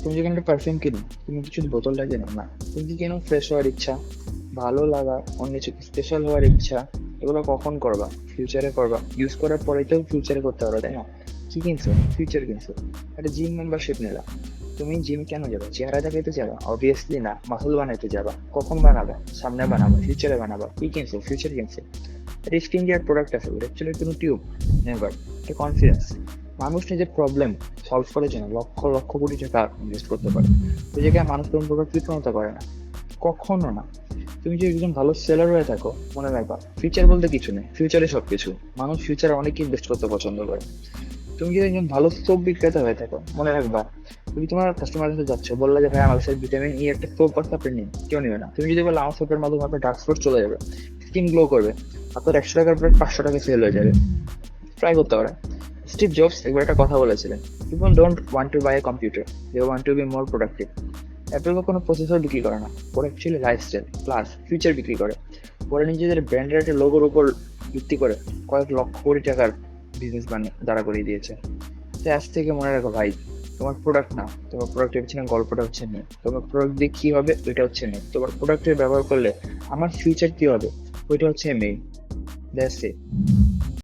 তুমি যখন একটা পারফিউম কিনো, তুমি কি শুধু বোতলটা কেনো না, তুমি কি কেনো ফ্রেশ হওয়ার ইচ্ছা, ভালো লাগা, অন্য কিছু স্পেশাল হওয়ার ইচ্ছা। এগুলো কখন করবা? ফিউচারে করবা। ইউজ করার পরেই তো ফিউচারে করতে পারো, তাই না? কি কিনছো? ফিউচার কিনছো। একটা জিম মেম্বারশিপ নিলা, তুমি জিম কেন যাবে? চেহারা দেখাইতে যাবা? অবভিয়াসলি না, মাসল বানাইতে যাবা। কখন বানাবা? সামনে বানাবা, ফিউচারে বানাবা। কি কিনছো? ফিউচার কিনছো। একটা স্কিন কেয়ার প্রোডাক্ট আছে, ওটা অ্যাকচুয়ালি কোনো টিউব নেভার। একটা কনফিডেন্স। মানুষ নিজের প্রবলেম সলভ করার জন্য লক্ষ লক্ষ কোটি টাকা ইনভেস্ট করতে পারে, ওই জায়গায় মানুষ কোনো প্রকার কৃতজ্ঞতা করে না, কখনো না। তুমি যদি একজন ভালো সেলার হয়ে থাকো, মনে রাখবা ফিউচার বলতে কিছু নেই, ফিউচারে সবকিছু। মানুষ ফিউচারে অনেক ইনভেস্ট করতে পছন্দ করে। তুমি যদি একজন ভালো সোপ বিক্রেতা হয়ে থাকো, মনে রাখবা তুমি তোমার কাস্টমার কাছে যাচ্ছ, বললে যে ভাই আমার কাছে ভিটামিন ই একটা সোপ আছে, আপনি নিন, কেউ নেবে না। তুমি যদি বলো আমার সোপের মাধ্যমে আপনার ডার্ক স্পট চলে যাবে, স্কিন গ্লো করবে, আপনার 100 টাকার প্রায় 500 টাকা সেল হয়ে যাবে, ট্রাই করতে পারে। স্টিভ জবস একবার একটা কথা বলেছিলেন, people don't want to buy a computer, they want to be more productive. Apple কোনো প্রসেসর বিক্রি করে না, ওরা অ্যাকচুয়ালি লাইফস্টাইল প্লাস ফিউচার বিক্রি করে। ওরা নিজেদের ব্র্যান্ডের একটা লোগোর উপর ভিত্তি করে কয়েক লক্ষ কোটি টাকার বিজনেস দাঁড়া করিয়ে দিয়েছে। তো আজ থেকে মনে রাখো ভাই, তোমার প্রোডাক্ট না, তোমার প্রোডাক্টের পিছনে গল্পটা হচ্ছে নেই, তোমার প্রোডাক্ট দিয়ে কি হবে ওইটা হচ্ছে নেই, তোমার প্রোডাক্টের ব্যবহার করলে আমার ফিউচার কি হবে ওইটা হচ্ছে মেইন। That's it.